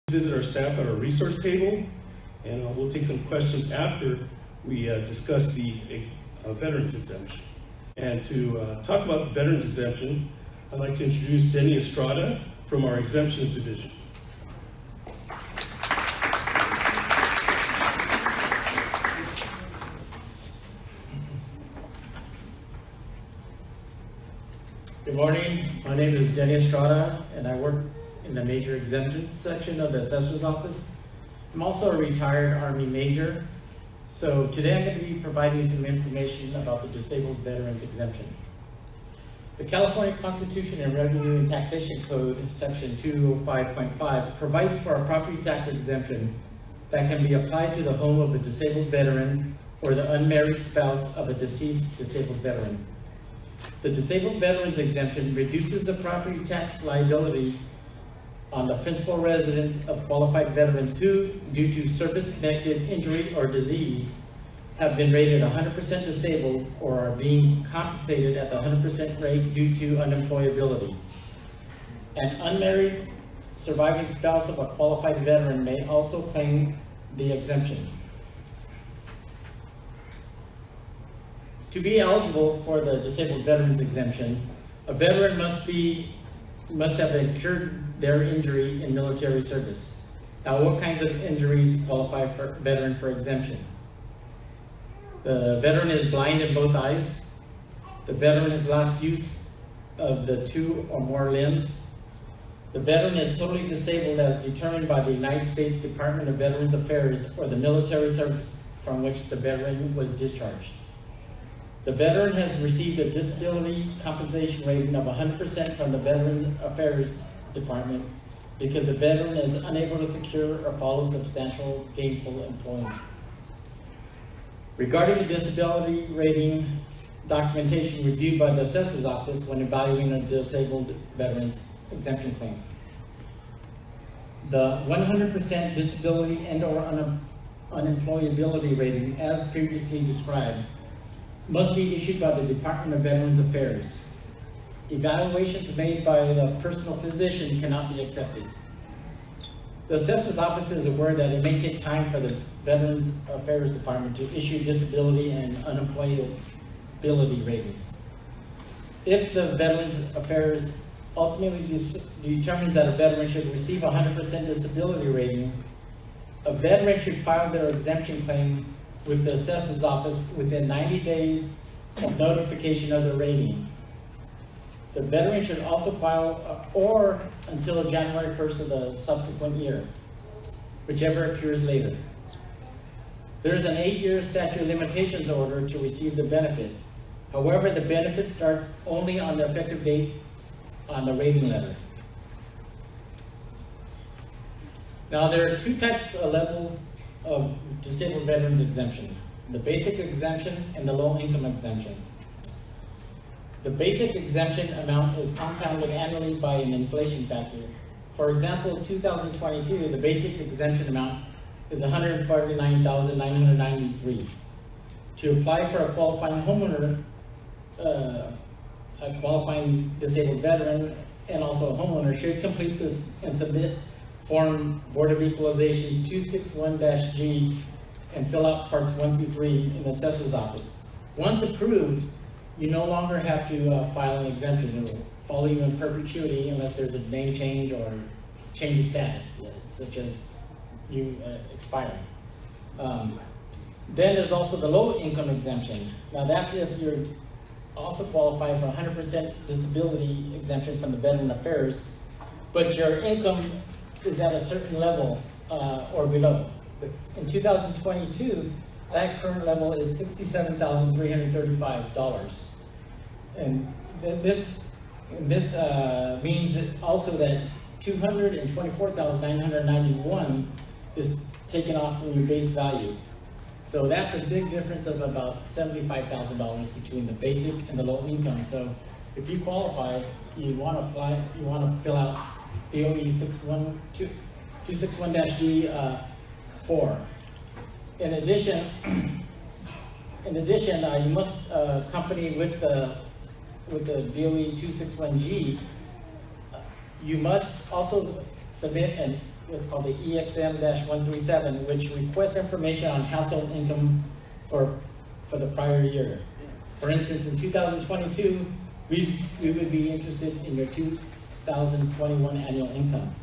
Visit our staff at our resource table, and we'll take some questions after we discuss the veterans exemption. And to talk about the veterans exemption, I'd like to introduce Denny Estrada from our Exemptions division. Good morning, my name is Denny Estrada and I work in the major exemption section of the assessor's office. I'm also a retired Army major, so today I'm going to be providing some information about the disabled veterans exemption. The California Constitution and Revenue and Taxation Code, section 205.5, provides for a property tax exemption that can be applied to the home of a disabled veteran or the unmarried spouse of a deceased disabled veteran. The disabled veterans exemption reduces the property tax liability on the principal residence of qualified veterans who, due to service-connected injury or disease, have been rated 100% disabled or are being compensated at the 100% rate due to unemployability. An unmarried surviving spouse of a qualified veteran may also claim the exemption. To be eligible for the disabled veterans exemption, a veteran must have incurred their injury in military service. Now, what kinds of injuries qualify for veteran for exemption? The veteran is blind in both eyes. The veteran has lost use of the two or more limbs. The veteran is totally disabled as determined by the United States Department of Veterans Affairs or the military service from which the veteran was discharged. The veteran has received a disability compensation rating of 100% from the Veterans Affairs Department because the veteran is unable to secure or follow substantial gainful employment. Regarding the disability rating documentation reviewed by the assessor's office when evaluating a disabled veteran's exemption claim, the 100% disability and or unemployability rating, as previously described, must be issued by the Department of Veterans Affairs. Evaluations made by the personal physician cannot be accepted. The assessor's office is aware that it may take time for the Veterans Affairs Department to issue disability and unemployability ratings. If the Veterans Affairs ultimately determines that a veteran should receive a 100% disability rating, a veteran should file their exemption claim with the assessor's office within 90 days of notification of the rating. The veteran should also file or until January 1st of the subsequent year, whichever occurs later. There is an 8-year statute of limitations order to receive the benefit. However, the benefit starts only on the effective date on the rating letter. Now, there are two types of levels of disabled veterans exemption: the basic exemption and the low income exemption. The basic exemption amount is compounded annually by an inflation factor. For example, in 2022, the basic exemption amount is $149,993. To apply for a qualifying homeowner, a qualifying disabled veteran, and also a homeowner should complete this and submit Form Board of Equalization 261-G and fill out parts 1 through 3 in the assessor's office. Once approved, you no longer have to file an exemption. It will follow you in perpetuity unless there's a name change or change of status, such as you expiring. Then there's also the low income exemption. Now that's if you're also qualified for 100% disability exemption from the Veteran Affairs, but your income is at a certain level or below. In 2022, that current level is $67,335. And this means that also that $224,991 is taken off from your base value. So that's a big difference of about $75,000 between the basic and the low income. So if you qualify, you want to fill out DOE 261-G 4. In addition, you must accompany with the DOE 261-G. You must also submit an what's called the EXM-137, which requests information on household income for the prior year. For instance, in 2022, we would be interested in your 2021 annual income.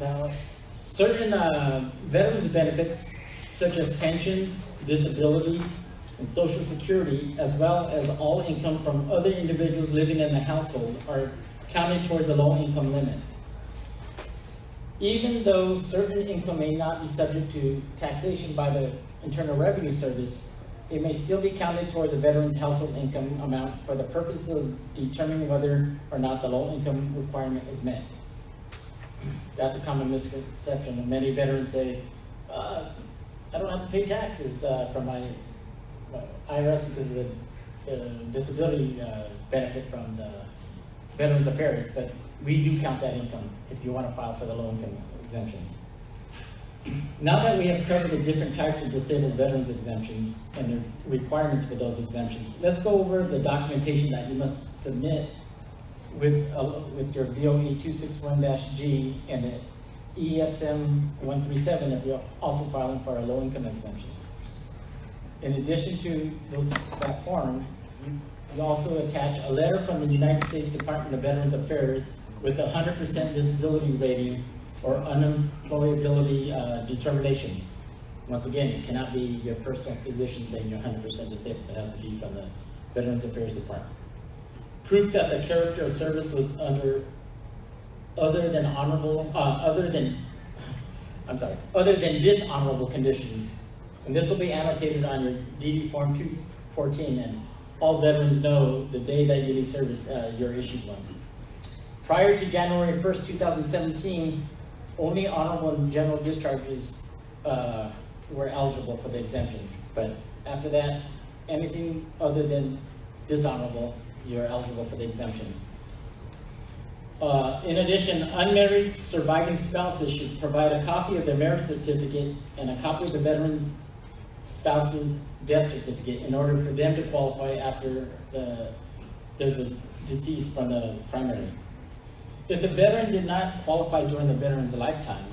Now, certain veterans benefits, such as pensions, disability, and Social Security, as well as all income from other individuals living in the household, are counted towards the low income limit. Even though certain income may not be subject to taxation by the Internal Revenue Service, it may still be counted towards the veteran's household income amount for the purpose of determining whether or not the low income requirement is met. That's a common misconception, and many veterans say, I don't have to pay taxes from my IRS because of the disability benefit from the Veterans Affairs, but we do count that income if you want to file for the low income exemption. Now that we have covered the different types of disabled veterans exemptions and the requirements for those exemptions, let's go over the documentation that you must submit with your BOE 261-G and the EXM 137 if you're also filing for a low income exemption. In addition to that form, you also attach a letter from the United States Department of Veterans Affairs with a 100% disability rating or unemployability determination. Once again, it cannot be your personal physician saying you're 100% disabled. It has to be from the Veterans Affairs Department. Proof that the character of service was other than dishonorable conditions. And this will be annotated on your DD Form 214, and all veterans know the day that you leave service, you're issued one. Prior to January 1st, 2017, only honorable and general discharges were eligible for the exemption. But after that, anything other than dishonorable, you're eligible for the exemption. In addition, unmarried surviving spouses should provide a copy of their marriage certificate and a copy of the veteran's spouse's death certificate in order for them to qualify after there's a decease from the primary. If the veteran did not qualify during the veteran's lifetime,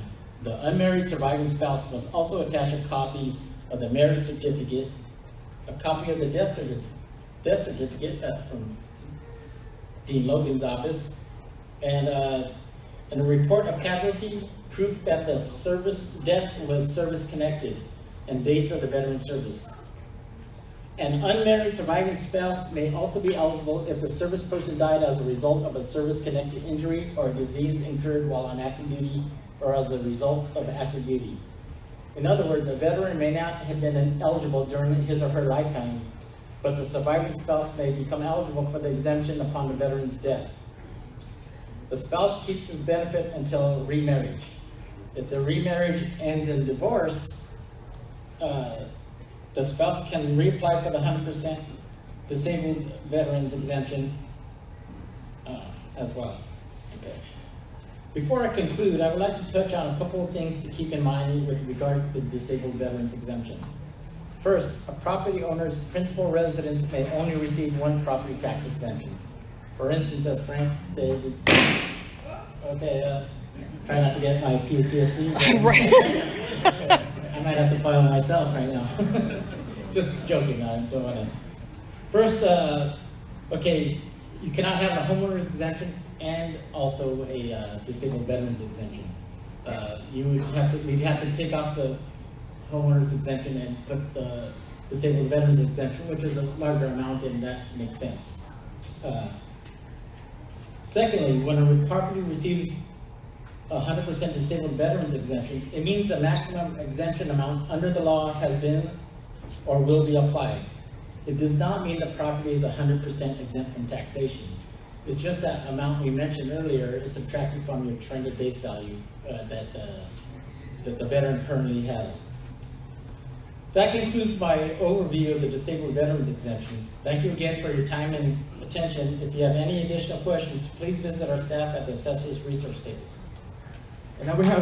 the unmarried surviving spouse must also attach a copy of the marriage certificate, a copy of the death certificate from Dean Logan's office, and a report of casualty, proof that the death was service-connected, and dates of the veteran's service. An unmarried surviving spouse may also be eligible if the service person died as a result of a service-connected injury or a disease incurred while on active duty or as a result of active duty. In other words, a veteran may not have been eligible during his or her lifetime, but the surviving spouse may become eligible for the exemption upon the veteran's death. The spouse keeps his benefit until remarriage. If the remarriage ends in divorce, the spouse can reapply for the 100% disabled veterans exemption as well. Okay. Before I conclude, I would like to touch on a couple of things to keep in mind with regards to disabled veterans exemption. First, a property owner's principal residence may only receive one property tax exemption. For instance, as Frank stated, okay, try not to get my PTSD. Right. I might have to file myself right now. Just joking, I don't want to. First, okay, you cannot have a homeowner's exemption and also a disabled veterans exemption. We'd have to take off the homeowner's exemption and put the disabled veterans exemption, which is a larger amount, and that makes sense. Secondly, when a property receives 100% disabled veterans exemption, it means the maximum exemption amount under the law has been or will be applied. It does not mean the property is 100% exempt from taxation. It's just that amount we mentioned earlier is subtracted from your trended base value that the veteran currently has. That concludes my overview of the disabled veterans exemption. Thank you again for your time and attention. If you have any additional questions, please visit our staff at the Assessor's Resource Tables. And now we have